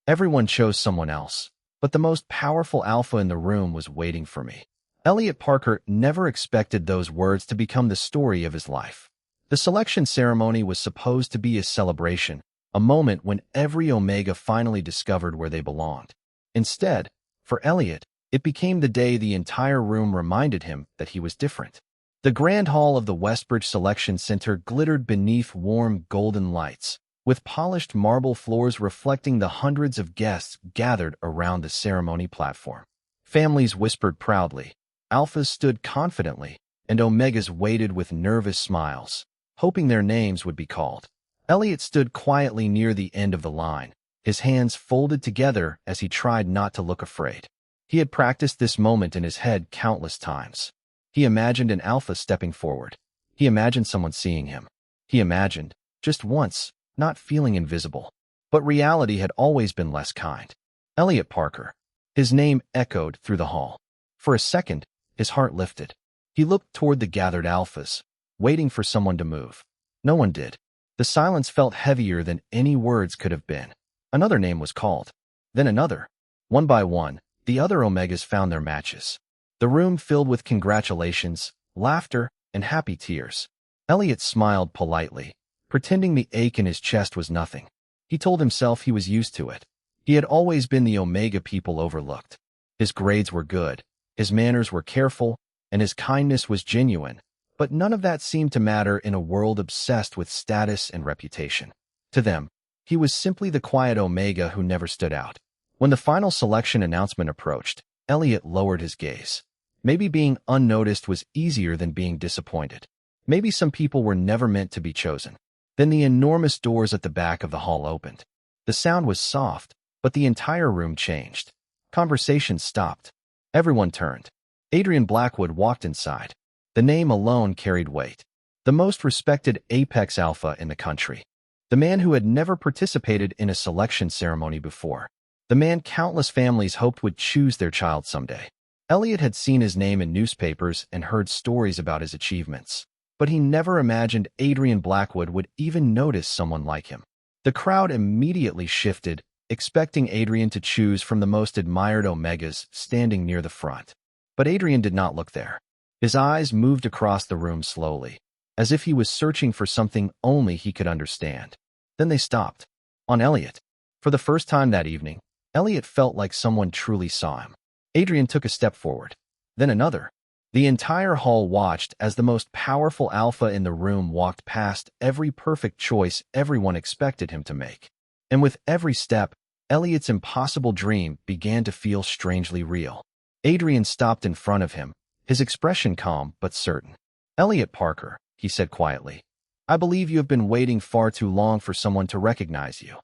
Everyone chose someone else, but the most powerful alpha in the room was waiting for me. Elliot Parker never expected those words to become the story of his life. The selection ceremony was supposed to be a celebration, a moment when every Omega finally discovered where they belonged. Instead, for Elliot, it became the day the entire room reminded him that he was different. The grand hall of the Westbridge Selection Center glittered beneath warm golden lights, with polished marble floors reflecting the hundreds of guests gathered around the ceremony platform. Families whispered proudly, Alphas stood confidently, and Omegas waited with nervous smiles, hoping their names would be called. Elliot stood quietly near the end of the line, his hands folded together as he tried not to look afraid. He had practiced this moment in his head countless times. He imagined an alpha stepping forward. He imagined someone seeing him. He imagined, just once, not feeling invisible. But reality had always been less kind. Elliot Parker. His name echoed through the hall. For a second, his heart lifted. He looked toward the gathered alphas, waiting for someone to move. No one did. The silence felt heavier than any words could have been. Another name was called. Then another. One by one, the other Omegas found their matches. The room filled with congratulations, laughter, and happy tears. Elliot smiled politely, pretending the ache in his chest was nothing. He told himself he was used to it. He had always been the Omega people overlooked. His grades were good, his manners were careful, and his kindness was genuine, but none of that seemed to matter in a world obsessed with status and reputation. To them, he was simply the quiet Omega who never stood out. When the final selection announcement approached, Elliot lowered his gaze. Maybe being unnoticed was easier than being disappointed. Maybe some people were never meant to be chosen. Then the enormous doors at the back of the hall opened. The sound was soft, but the entire room changed. Conversation stopped. Everyone turned. Adrian Blackwood walked inside. The name alone carried weight. The most respected apex alpha in the country. The man who had never participated in a selection ceremony before. The man countless families hoped would choose their child someday. Elliot had seen his name in newspapers and heard stories about his achievements, but he never imagined Adrian Blackwood would even notice someone like him. The crowd immediately shifted, expecting Adrian to choose from the most admired Omegas standing near the front. But Adrian did not look there. His eyes moved across the room slowly, as if he was searching for something only he could understand. Then they stopped. On Elliot. For the first time that evening, Elliot felt like someone truly saw him. Adrian took a step forward. Then another. The entire hall watched as the most powerful alpha in the room walked past every perfect choice everyone expected him to make. And with every step, Elliot's impossible dream began to feel strangely real. Adrian stopped in front of him, his expression calm but certain. Elliot Parker, he said quietly, I believe you have been waiting far too long for someone to recognize you.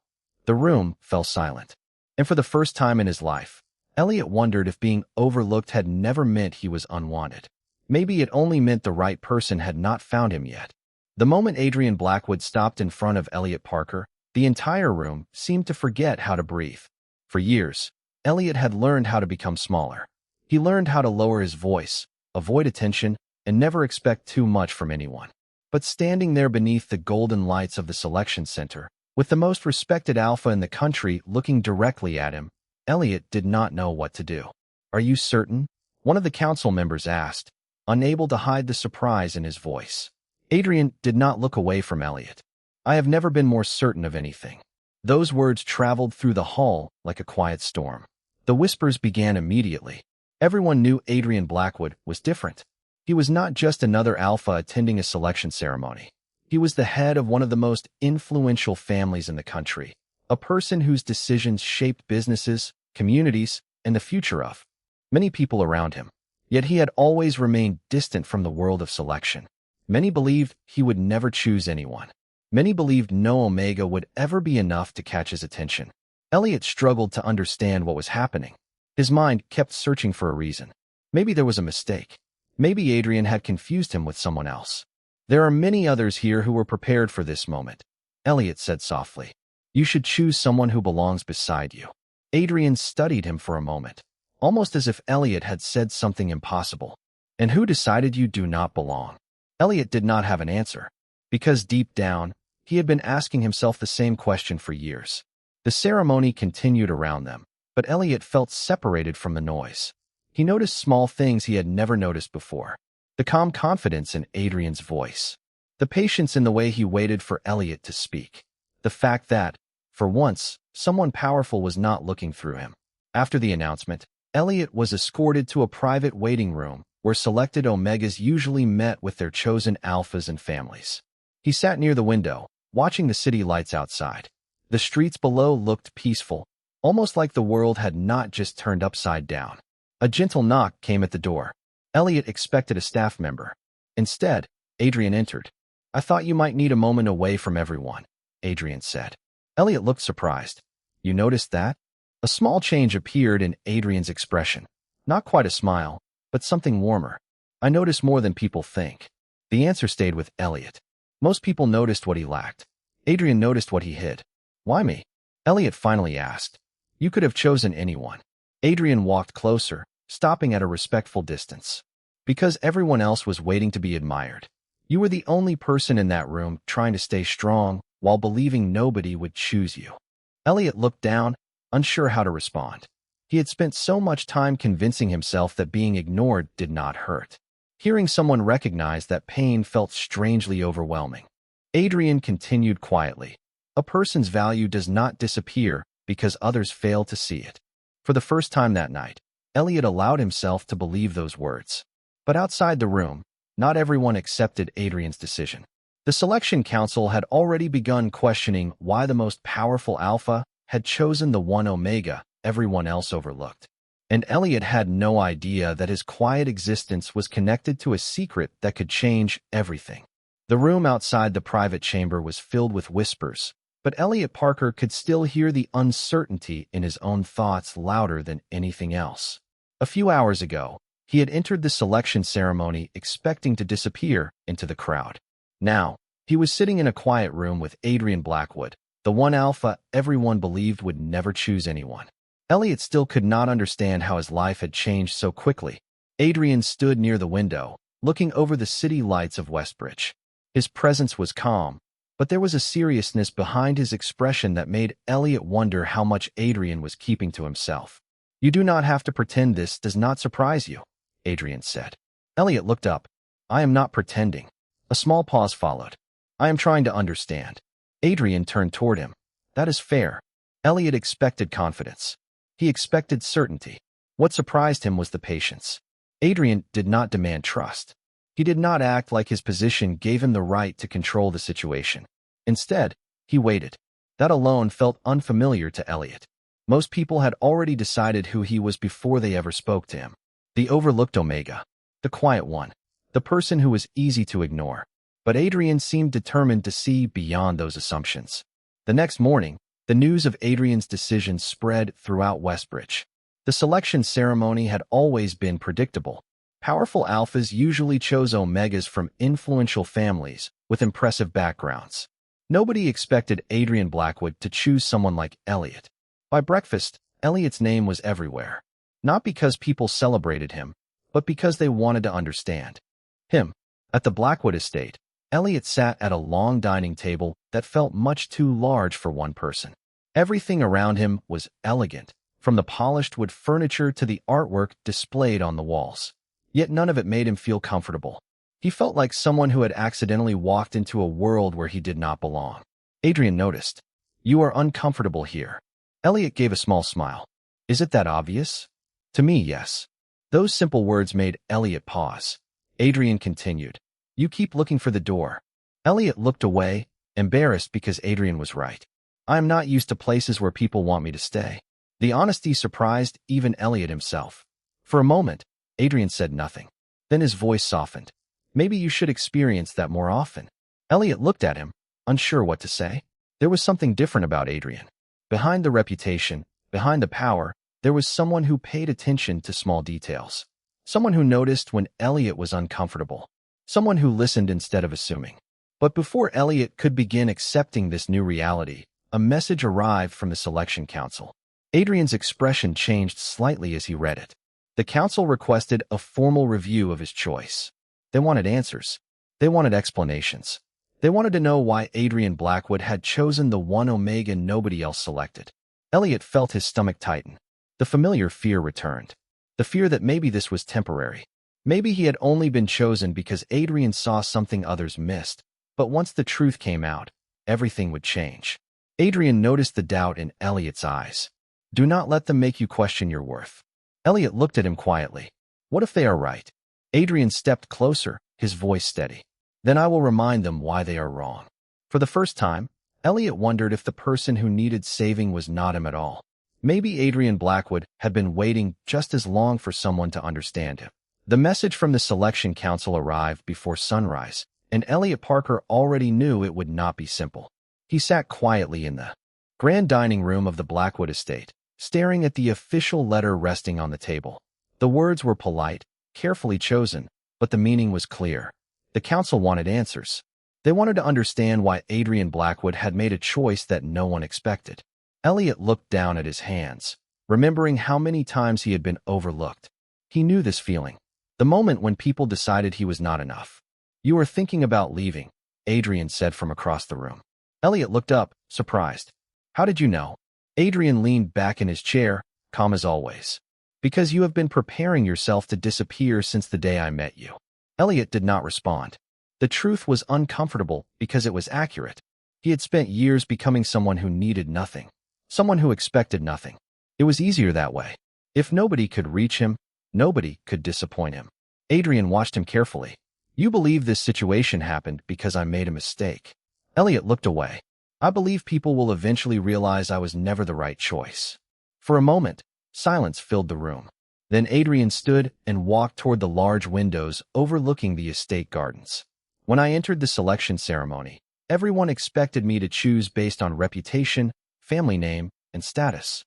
The room fell silent. And for the first time in his life, Elliot wondered if being overlooked had never meant he was unwanted. Maybe it only meant the right person had not found him yet. The moment Adrian Blackwood stopped in front of Elliot Parker, the entire room seemed to forget how to breathe. For years, Elliot had learned how to become smaller. He learned how to lower his voice, avoid attention, and never expect too much from anyone. But standing there beneath the golden lights of the selection center, with the most respected alpha in the country looking directly at him, Elliot did not know what to do. Are you certain? One of the council members asked, unable to hide the surprise in his voice. Adrian did not look away from Elliot. I have never been more certain of anything. Those words traveled through the hall like a quiet storm. The whispers began immediately. Everyone knew Adrian Blackwood was different. He was not just another alpha attending a selection ceremony. He was the head of one of the most influential families in the country, a person whose decisions shaped businesses, communities, and the future of many people around him. Yet he had always remained distant from the world of selection. Many believed he would never choose anyone. Many believed no Omega would ever be enough to catch his attention. Elliot struggled to understand what was happening. His mind kept searching for a reason. Maybe there was a mistake. Maybe Adrian had confused him with someone else. There are many others here who were prepared for this moment, Elliot said softly. You should choose someone who belongs beside you. Adrian studied him for a moment, almost as if Elliot had said something impossible. And who decided you do not belong? Elliot did not have an answer, because deep down, he had been asking himself the same question for years. The ceremony continued around them, but Elliot felt separated from the noise. He noticed small things he had never noticed before. The calm confidence in Adrian's voice. The patience in the way he waited for Elliot to speak. The fact that, for once, someone powerful was not looking through him. After the announcement, Elliot was escorted to a private waiting room where selected Omegas usually met with their chosen alphas and families. He sat near the window, watching the city lights outside. The streets below looked peaceful, almost like the world had not just turned upside down. A gentle knock came at the door. Elliot expected a staff member. Instead, Adrian entered. "I thought you might need a moment away from everyone," Adrian said. Elliot looked surprised. "You noticed that?" A small change appeared in Adrian's expression. Not quite a smile, but something warmer. "I notice more than people think." The answer stayed with Elliot. Most people noticed what he lacked. Adrian noticed what he hid. "Why me?" Elliot finally asked. "You could have chosen anyone." Adrian walked closer, stopping at a respectful distance. "Because everyone else was waiting to be admired. You were the only person in that room trying to stay strong while believing nobody would choose you." Elliot looked down, unsure how to respond. He had spent so much time convincing himself that being ignored did not hurt. Hearing someone recognize that pain felt strangely overwhelming. Adrian continued quietly. A person's value does not disappear because others fail to see it. For the first time that night, Elliot allowed himself to believe those words. But outside the room, not everyone accepted Adrian's decision. The selection council had already begun questioning why the most powerful alpha had chosen the one Omega everyone else overlooked. And Elliot had no idea that his quiet existence was connected to a secret that could change everything. The room outside the private chamber was filled with whispers, but Elliot Parker could still hear the uncertainty in his own thoughts louder than anything else. A few hours ago, he had entered the selection ceremony expecting to disappear into the crowd. Now, he was sitting in a quiet room with Adrian Blackwood, the one alpha everyone believed would never choose anyone. Elliot still could not understand how his life had changed so quickly. Adrian stood near the window, looking over the city lights of Westbridge. His presence was calm, but there was a seriousness behind his expression that made Elliot wonder how much Adrian was keeping to himself. "You do not have to pretend this does not surprise you," Adrian said. Elliot looked up. "I am not pretending." A small pause followed. "I am trying to understand." Adrian turned toward him. "That is fair." Elliot expected confidence. He expected certainty. What surprised him was the patience. Adrian did not demand trust. He did not act like his position gave him the right to control the situation. Instead, he waited. That alone felt unfamiliar to Elliot. Most people had already decided who he was before they ever spoke to him. The overlooked Omega. The quiet one. The person who was easy to ignore. But Adrian seemed determined to see beyond those assumptions. The next morning, the news of Adrian's decision spread throughout Westbridge. The selection ceremony had always been predictable. Powerful alphas usually chose Omegas from influential families with impressive backgrounds. Nobody expected Adrian Blackwood to choose someone like Elliot. By breakfast, Elliot's name was everywhere. Not because people celebrated him, but because they wanted to understand him. At the Blackwood estate, Elliot sat at a long dining table that felt much too large for one person. Everything around him was elegant, from the polished wood furniture to the artwork displayed on the walls. Yet none of it made him feel comfortable. He felt like someone who had accidentally walked into a world where he did not belong. Adrian noticed. "You are uncomfortable here." Elliot gave a small smile. "Is it that obvious?" "To me, yes." Those simple words made Elliot pause. Adrian continued. "You keep looking for the door." Elliot looked away, embarrassed because Adrian was right. "I am not used to places where people want me to stay." The honesty surprised even Elliot himself. For a moment, Adrian said nothing. Then his voice softened. "Maybe you should experience that more often." Elliot looked at him, unsure what to say. There was something different about Adrian. Behind the reputation, behind the power, there was someone who paid attention to small details. Someone who noticed when Elliot was uncomfortable. Someone who listened instead of assuming. But before Elliot could begin accepting this new reality, a message arrived from the selection council. Adrian's expression changed slightly as he read it. The council requested a formal review of his choice. They wanted answers. They wanted explanations. They wanted to know why Adrian Blackwood had chosen the one Omega nobody else selected. Elliot felt his stomach tighten. The familiar fear returned. The fear that maybe this was temporary. Maybe he had only been chosen because Adrian saw something others missed. But once the truth came out, everything would change. Adrian noticed the doubt in Elliot's eyes. Do not let them make you question your worth. Elliot looked at him quietly. What if they are right? Adrian stepped closer, his voice steady. Then I will remind them why they are wrong. For the first time, Elliot wondered if the person who needed saving was not him at all. Maybe Adrian Blackwood had been waiting just as long for someone to understand him. The message from the selection council arrived before sunrise, and Elliot Parker already knew it would not be simple. He sat quietly in the grand dining room of the Blackwood estate, staring at the official letter resting on the table. The words were polite, carefully chosen, but the meaning was clear. The council wanted answers. They wanted to understand why Adrian Blackwood had made a choice that no one expected. Elliot looked down at his hands, remembering how many times he had been overlooked. He knew this feeling, the moment when people decided he was not enough. You are thinking about leaving, Adrian said from across the room. Elliot looked up, surprised. How did you know? Adrian leaned back in his chair, calm as always. Because you have been preparing yourself to disappear since the day I met you. Elliot did not respond. The truth was uncomfortable because it was accurate. He had spent years becoming someone who needed nothing, someone who expected nothing. It was easier that way. If nobody could reach him, nobody could disappoint him. Adrian watched him carefully. You believe this situation happened because I made a mistake. Elliot looked away. I believe people will eventually realize I was never the right choice. For a moment, silence filled the room. Then Adrian stood and walked toward the large windows overlooking the estate gardens. When I entered the selection ceremony, everyone expected me to choose based on reputation, family name, and status.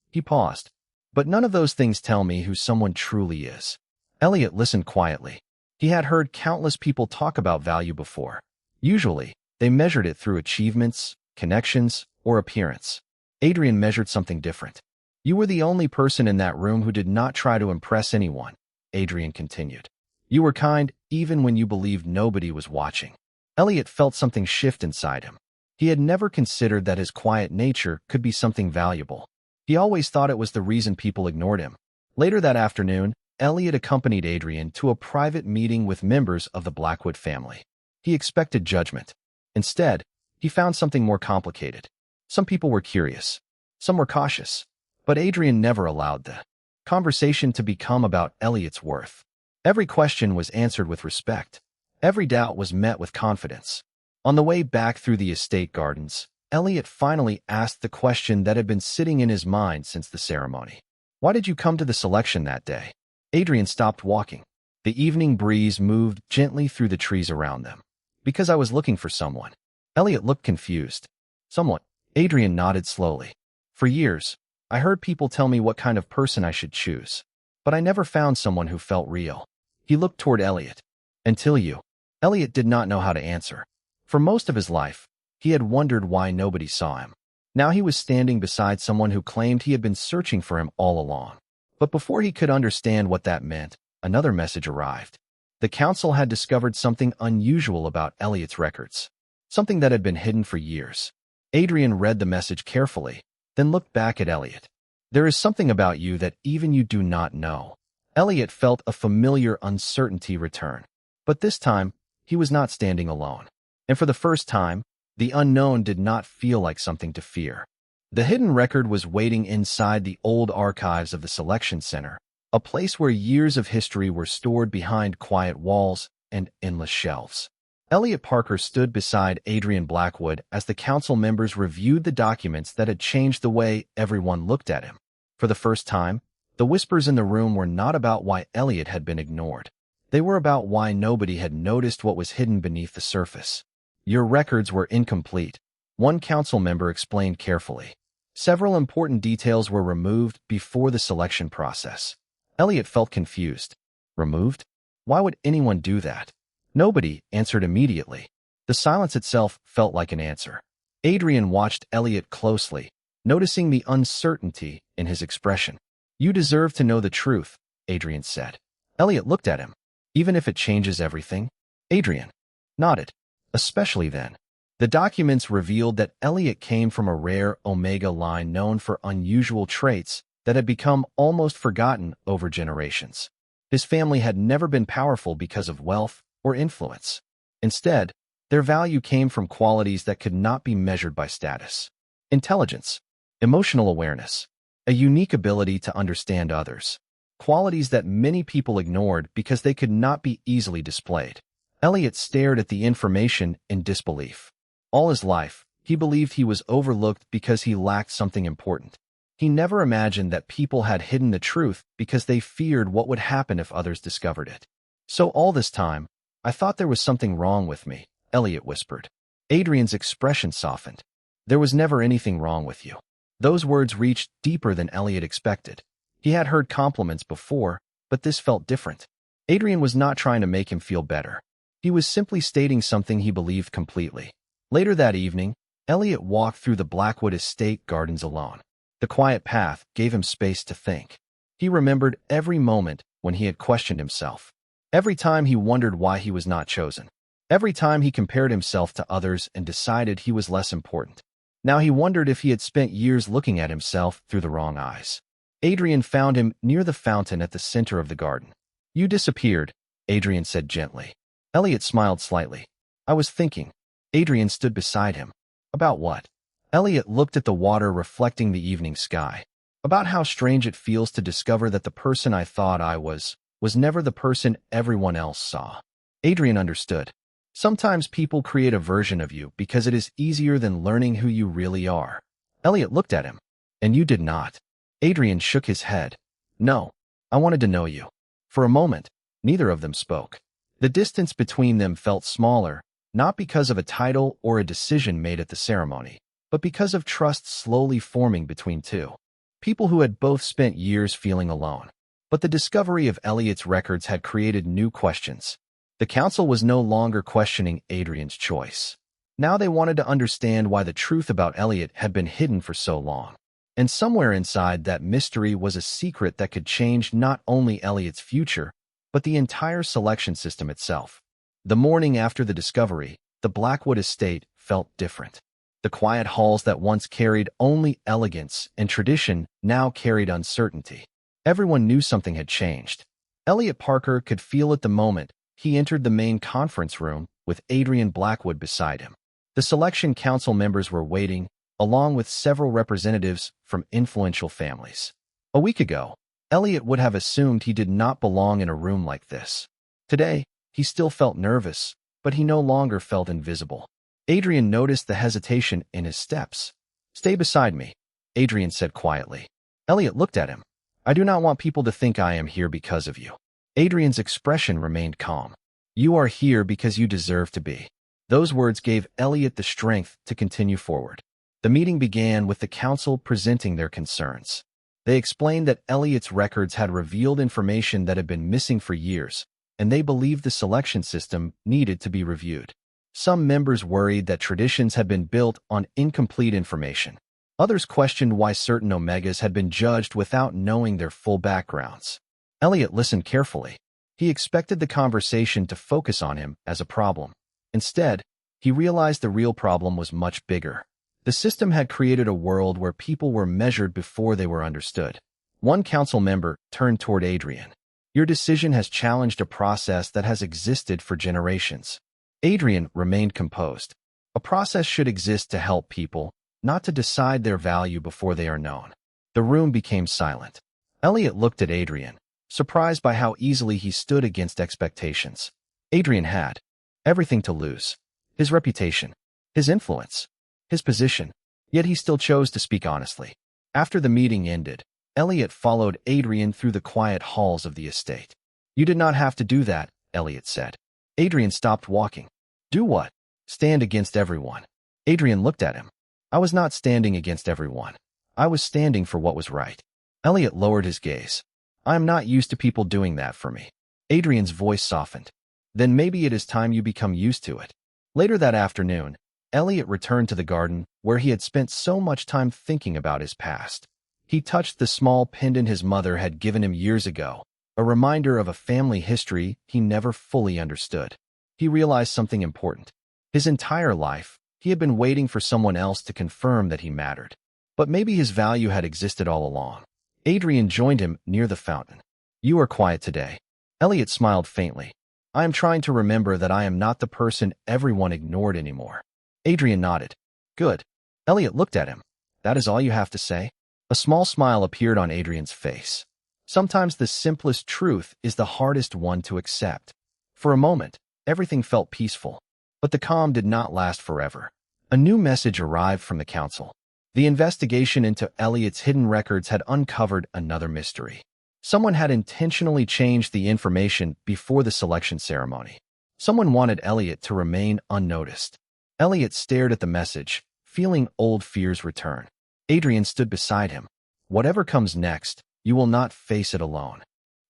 He paused. But none of those things tell me who someone truly is. Elliot listened quietly. He had heard countless people talk about value before. Usually, they measured it through achievements, connections, or appearance. Adrian measured something different. You were the only person in that room who did not try to impress anyone, Adrian continued. You were kind even when you believed nobody was watching. Elliot felt something shift inside him. He had never considered that his quiet nature could be something valuable. He always thought it was the reason people ignored him. Later that afternoon, Elliot accompanied Adrian to a private meeting with members of the Blackwood family. He expected judgment. Instead, he found something more complicated. Some people were curious. Some were cautious. But Adrian never allowed the conversation to become about Elliot's worth. Every question was answered with respect. Every doubt was met with confidence. On the way back through the estate gardens, Elliot finally asked the question that had been sitting in his mind since the ceremony. Why did you come to the selection that day? Adrian stopped walking. The evening breeze moved gently through the trees around them. Because I was looking for someone. Elliot looked confused. Someone. Adrian nodded slowly. For years, I heard people tell me what kind of person I should choose. But I never found someone who felt real. He looked toward Elliot. Until you. Elliot did not know how to answer. For most of his life, he had wondered why nobody saw him. Now he was standing beside someone who claimed he had been searching for him all along. But before he could understand what that meant, another message arrived. The council had discovered something unusual about Elliot's records. Something that had been hidden for years. Adrian read the message carefully, then looked back at Elliot. There is something about you that even you do not know. Elliot felt a familiar uncertainty return. But this time, he was not standing alone. And for the first time, the unknown did not feel like something to fear. The hidden record was waiting inside the old archives of the Selection Center, a place where years of history were stored behind quiet walls and endless shelves. Elliot Parker stood beside Adrian Blackwood as the council members reviewed the documents that had changed the way everyone looked at him. For the first time, the whispers in the room were not about why Elliot had been ignored. They were about why nobody had noticed what was hidden beneath the surface. Your records were incomplete, one council member explained carefully. Several important details were removed before the selection process. Elliot felt confused. Removed? Why would anyone do that? Nobody answered immediately. The silence itself felt like an answer. Adrian watched Elliot closely, noticing the uncertainty in his expression. You deserve to know the truth, Adrian said. Elliot looked at him. Even if it changes everything? Adrian nodded. especially then. The documents revealed that Elliot came from a rare Omega line known for unusual traits that had become almost forgotten over generations. His family had never been powerful because of wealth or influence. Instead, their value came from qualities that could not be measured by status. Intelligence, emotional awareness, a unique ability to understand others. Qualities that many people ignored because they could not be easily displayed. Elliot stared at the information in disbelief. All his life, he believed he was overlooked because he lacked something important. He never imagined that people had hidden the truth because they feared what would happen if others discovered it. So all this time, I thought there was something wrong with me, Elliot whispered. Adrian's expression softened. There was never anything wrong with you. Those words reached deeper than Elliot expected. He had heard compliments before, but this felt different. Adrian was not trying to make him feel better. He was simply stating something he believed completely. Later that evening, Elliot walked through the Blackwood Estate gardens alone. The quiet path gave him space to think. He remembered every moment when he had questioned himself. Every time he wondered why he was not chosen. Every time he compared himself to others and decided he was less important. Now he wondered if he had spent years looking at himself through the wrong eyes. Adrian found him near the fountain at the center of the garden. You disappeared, Adrian said gently. Elliot smiled slightly. I was thinking. Adrian stood beside him. About what? Elliot looked at the water reflecting the evening sky. About how strange it feels to discover that the person I thought I was never the person everyone else saw. Adrian understood. Sometimes people create a version of you because it is easier than learning who you really are. Elliot looked at him. And you did not. Adrian shook his head. No, I wanted to know you. For a moment, neither of them spoke. The distance between them felt smaller, not because of a title or a decision made at the ceremony, but because of trust slowly forming between two. People who had both spent years feeling alone. But the discovery of Elliot's records had created new questions. The council was no longer questioning Adrian's choice. Now they wanted to understand why the truth about Elliot had been hidden for so long. And somewhere inside that mystery was a secret that could change not only Elliot's future, but the entire selection system itself. The morning after the discovery, the Blackwood Estate felt different. The quiet halls that once carried only elegance and tradition now carried uncertainty. Everyone knew something had changed. Elliot Parker could feel it the moment he entered the main conference room with Adrian Blackwood beside him. The selection council members were waiting, along with several representatives from influential families. A week ago, Elliot would have assumed he did not belong in a room like this. Today, he still felt nervous, but he no longer felt invisible. Adrian noticed the hesitation in his steps. Stay beside me, Adrian said quietly. Elliot looked at him. I do not want people to think I am here because of you. Adrian's expression remained calm. You are here because you deserve to be. Those words gave Elliot the strength to continue forward. The meeting began with the council presenting their concerns. They explained that Elliot's records had revealed information that had been missing for years, and they believed the selection system needed to be reviewed. Some members worried that traditions had been built on incomplete information. Others questioned why certain Omegas had been judged without knowing their full backgrounds. Elliot listened carefully. He expected the conversation to focus on him as a problem. Instead, he realized the real problem was much bigger. The system had created a world where people were measured before they were understood. One council member turned toward Adrian. Your decision has challenged a process that has existed for generations. Adrian remained composed. A process should exist to help people, not to decide their value before they are known. The room became silent. Elliot looked at Adrian, surprised by how easily he stood against expectations. Adrian had everything to lose. His reputation, his influence, his position. Yet he still chose to speak honestly. After the meeting ended, Elliot followed Adrian through the quiet halls of the estate. You did not have to do that, Elliot said. Adrian stopped walking. Do what? Stand against everyone. Adrian looked at him. I was not standing against everyone. I was standing for what was right. Elliot lowered his gaze. I am not used to people doing that for me. Adrian's voice softened. Then maybe it is time you become used to it. Later that afternoon, Elliot returned to the garden where he had spent so much time thinking about his past. He touched the small pendant his mother had given him years ago, a reminder of a family history he never fully understood. He realized something important. His entire life, he had been waiting for someone else to confirm that he mattered. But maybe his value had existed all along. Adrian joined him near the fountain. "You are quiet today." Elliot smiled faintly. "I am trying to remember that I am not the person everyone ignored anymore." Adrian nodded. "Good." Elliot looked at him. "That is all you have to say?" A small smile appeared on Adrian's face. Sometimes the simplest truth is the hardest one to accept. For a moment, everything felt peaceful. But the calm did not last forever. A new message arrived from the council. The investigation into Elliot's hidden records had uncovered another mystery. Someone had intentionally changed the information before the selection ceremony. Someone wanted Elliot to remain unnoticed. Elliot stared at the message, feeling old fears return. Adrian stood beside him. "Whatever comes next, you will not face it alone."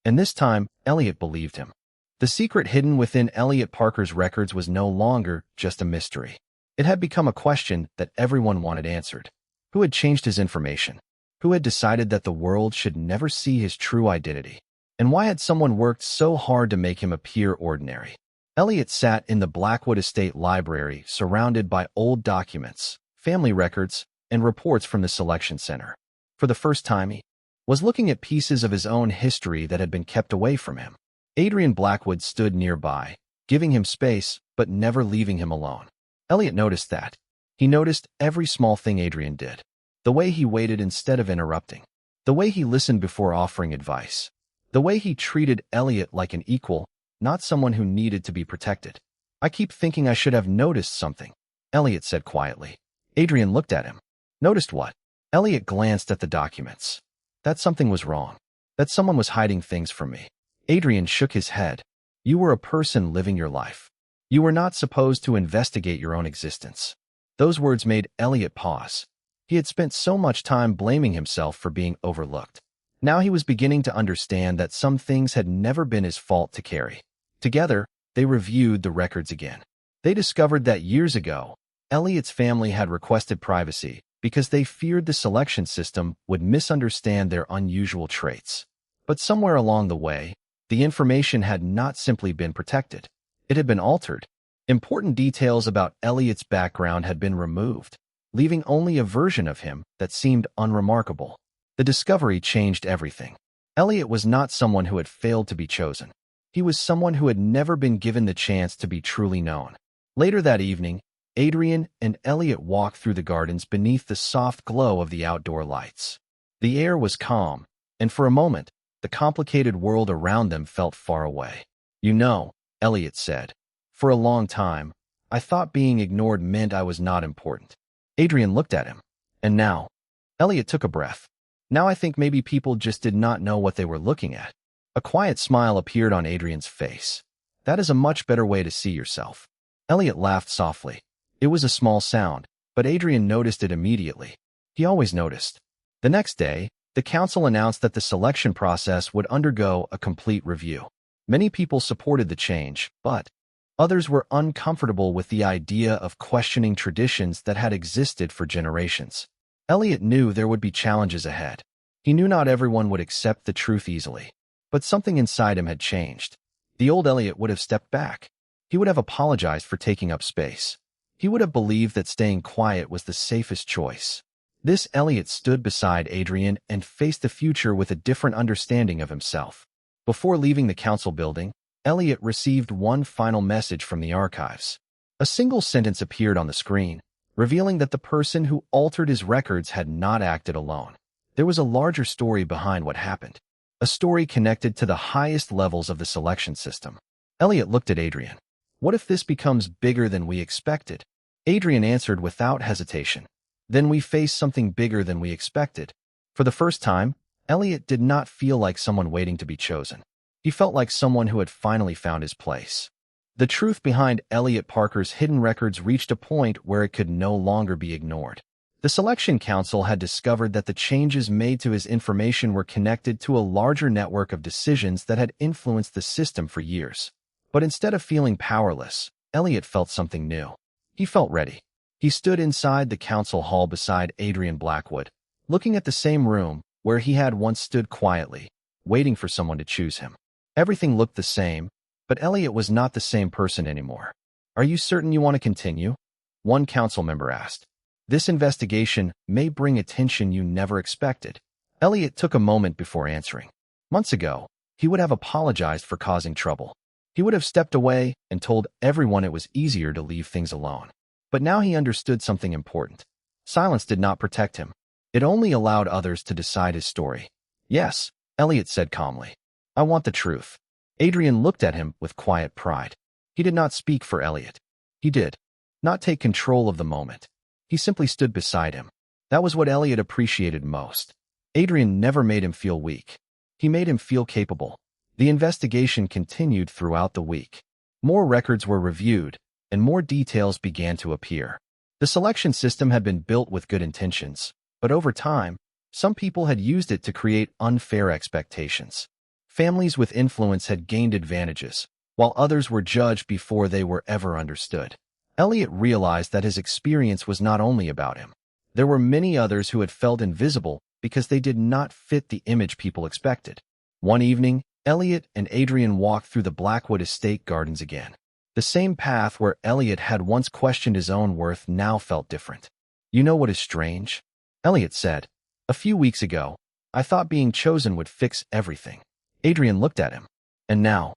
And this time, Elliot believed him. The secret hidden within Elliot Parker's records was no longer just a mystery. It had become a question that everyone wanted answered. Who had changed his information? Who had decided that the world should never see his true identity? And why had someone worked so hard to make him appear ordinary? Elliot sat in the Blackwood Estate Library, surrounded by old documents, family records, and reports from the selection center. For the first time, he was looking at pieces of his own history that had been kept away from him. Adrian Blackwood stood nearby, giving him space, but never leaving him alone. Elliot noticed that. He noticed every small thing Adrian did. The way he waited instead of interrupting. The way he listened before offering advice. The way he treated Elliot like an equal, not someone who needed to be protected. "I keep thinking I should have noticed something," Elliot said quietly. Adrian looked at him. "Noticed what?" Elliot glanced at the documents. "That something was wrong. That someone was hiding things from me." Adrian shook his head. "You were a person living your life. You were not supposed to investigate your own existence." Those words made Elliot pause. He had spent so much time blaming himself for being overlooked. Now he was beginning to understand that some things had never been his fault to carry. Together, they reviewed the records again. They discovered that years ago, Elliot's family had requested privacy because they feared the selection system would misunderstand their unusual traits. But somewhere along the way, the information had not simply been protected. It had been altered. Important details about Elliot's background had been removed, leaving only a version of him that seemed unremarkable. The discovery changed everything. Elliot was not someone who had failed to be chosen. He was someone who had never been given the chance to be truly known. Later that evening, Adrian and Elliot walked through the gardens beneath the soft glow of the outdoor lights. The air was calm, and for a moment, the complicated world around them felt far away. "You know," Elliot said, "for a long time, I thought being ignored meant I was not important." Adrian looked at him. "And now?" Elliot took a breath. "Now I think maybe people just did not know what they were looking at." A quiet smile appeared on Adrian's face. "That is a much better way to see yourself." Elliot laughed softly. It was a small sound, but Adrian noticed it immediately. He always noticed. The next day, the council announced that the selection process would undergo a complete review. Many people supported the change, but others were uncomfortable with the idea of questioning traditions that had existed for generations. Elliot knew there would be challenges ahead. He knew not everyone would accept the truth easily. But something inside him had changed. The old Elliot would have stepped back. He would have apologized for taking up space. He would have believed that staying quiet was the safest choice. This Elliot stood beside Adrian and faced the future with a different understanding of himself. Before leaving the council building, Elliot received one final message from the archives. A single sentence appeared on the screen, revealing that the person who altered his records had not acted alone. There was a larger story behind what happened, a story connected to the highest levels of the selection system. Elliot looked at Adrian. "What if this becomes bigger than we expected?" Adrian answered without hesitation. "Then we face something bigger than we expected." For the first time, Elliot did not feel like someone waiting to be chosen. He felt like someone who had finally found his place. The truth behind Elliot Parker's hidden records reached a point where it could no longer be ignored. The Selection Council had discovered that the changes made to his information were connected to a larger network of decisions that had influenced the system for years. But instead of feeling powerless, Elliot felt something new. He felt ready. He stood inside the council hall beside Adrian Blackwood, looking at the same room where he had once stood quietly, waiting for someone to choose him. Everything looked the same, but Elliot was not the same person anymore. Are you certain you want to continue? One council member asked. This investigation may bring attention you never expected. Elliot took a moment before answering. Months ago, he would have apologized for causing trouble. He would have stepped away and told everyone it was easier to leave things alone. But now he understood something important. Silence did not protect him. It only allowed others to decide his story. Yes, Elliot said calmly. I want the truth. Adrian looked at him with quiet pride. He did not speak for Elliot. He did not take control of the moment. He simply stood beside him. That was what Elliot appreciated most. Adrian never made him feel weak. He made him feel capable. The investigation continued throughout the week. More records were reviewed, and more details began to appear. The selection system had been built with good intentions, but over time, some people had used it to create unfair expectations. Families with influence had gained advantages, while others were judged before they were ever understood. Elliot realized that his experience was not only about him. There were many others who had felt invisible because they did not fit the image people expected. One evening, Elliot and Adrian walked through the Blackwood Estate gardens again. The same path where Elliot had once questioned his own worth now felt different. You know what is strange? Elliot said. A few weeks ago, I thought being chosen would fix everything. Adrian looked at him. And now?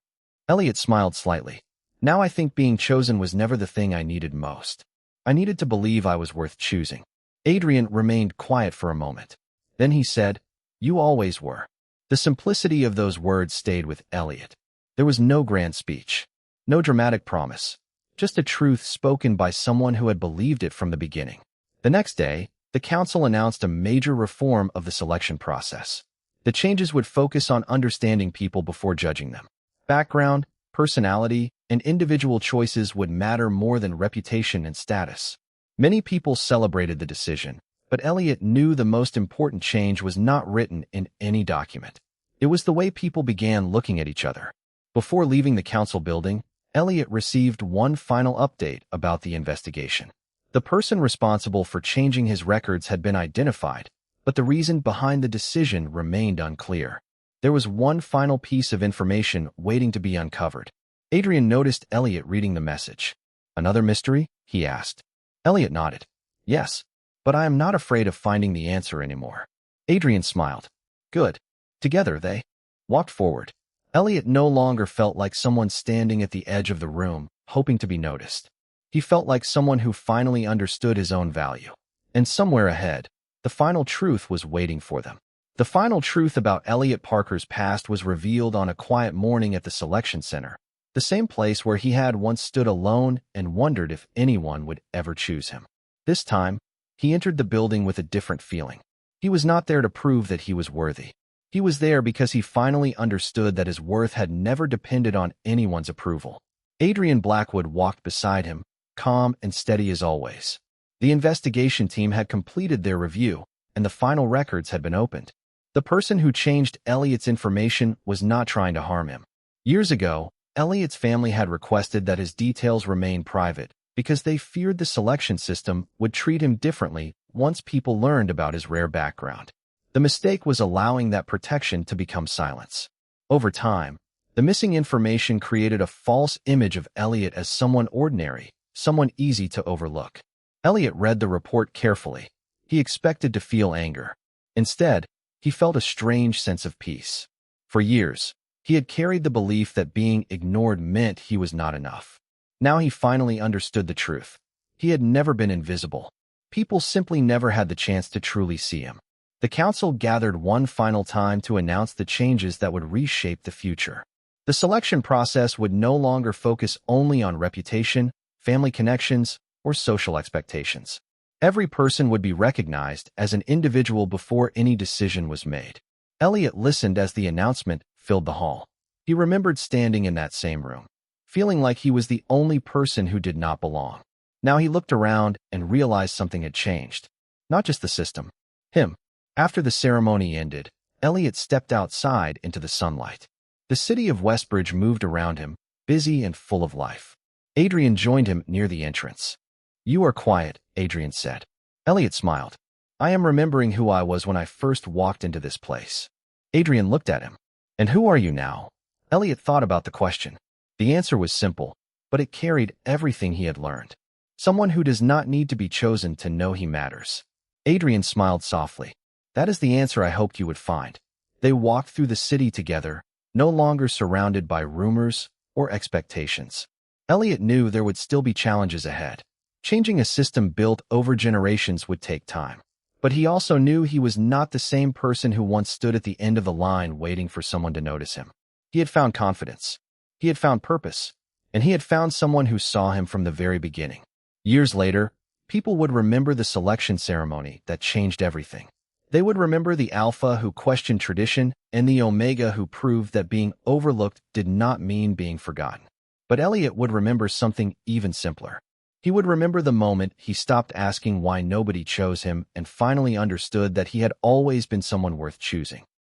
Elliot smiled slightly. Now I think being chosen was never the thing I needed most. I needed to believe I was worth choosing. Adrian remained quiet for a moment. Then he said, You always were. The simplicity of those words stayed with Elliot. There was no grand speech, no dramatic promise, just a truth spoken by someone who had believed it from the beginning. The next day, the council announced a major reform of the selection process. The changes would focus on understanding people before judging them. Background, personality, and individual choices would matter more than reputation and status. Many people celebrated the decision, but Elliot knew the most important change was not written in any document. It was the way people began looking at each other. Before leaving the council building, Elliot received one final update about the investigation. The person responsible for changing his records had been identified, but the reason behind the decision remained unclear. There was one final piece of information waiting to be uncovered. Adrian noticed Elliot reading the message. Another mystery? He asked. Elliot nodded. Yes, but I am not afraid of finding the answer anymore. Adrian smiled. Good. Together they walked forward. Elliot no longer felt like someone standing at the edge of the room, hoping to be noticed. He felt like someone who finally understood his own value. And somewhere ahead, the final truth was waiting for them. The final truth about Elliot Parker's past was revealed on a quiet morning at the selection center, the same place where he had once stood alone and wondered if anyone would ever choose him. This time, he entered the building with a different feeling. He was not there to prove that he was worthy. He was there because he finally understood that his worth had never depended on anyone's approval. Adrian Blackwood walked beside him, calm and steady as always. The investigation team had completed their review, and the final records had been opened. The person who changed Elliot's information was not trying to harm him. Years ago, Elliot's family had requested that his details remain private because they feared the selection system would treat him differently once people learned about his rare background. The mistake was allowing that protection to become silence. Over time, the missing information created a false image of Elliot as someone ordinary, someone easy to overlook. Elliot read the report carefully. He expected to feel anger. Instead, he felt a strange sense of peace. For years, he had carried the belief that being ignored meant he was not enough. Now he finally understood the truth. He had never been invisible. People simply never had the chance to truly see him. The council gathered one final time to announce the changes that would reshape the future. The selection process would no longer focus only on reputation, family connections, or social expectations. Every person would be recognized as an individual before any decision was made. Elliot listened as the announcement filled the hall. He remembered standing in that same room, feeling like he was the only person who did not belong. Now he looked around and realized something had changed. Not just the system. Him. After the ceremony ended, Elliot stepped outside into the sunlight. The city of Westbridge moved around him, busy and full of life. Adrian joined him near the entrance. You are quiet, Adrian said. Elliot smiled. I am remembering who I was when I first walked into this place. Adrian looked at him. And who are you now? Elliot thought about the question. The answer was simple. but it carried everything he had learned. Someone who does not need to be chosen to know he matters. Adrian smiled softly. That is the answer I hoped you would find. They walked through the city together, no longer surrounded by rumors or expectations. Elliot knew there would still be challenges ahead. Changing a system built over generations would take time. But he also knew he was not the same person who once stood at the end of the line waiting for someone to notice him. He had found confidence. He had found purpose. And he had found someone who saw him from the very beginning. Years later, people would remember the selection ceremony that changed everything. They would remember the Alpha who questioned tradition and the Omega who proved that being overlooked did not mean being forgotten. But Elliot would remember something even simpler. He would remember the moment he stopped asking why nobody chose him and finally understood that he had always been someone worth choosing.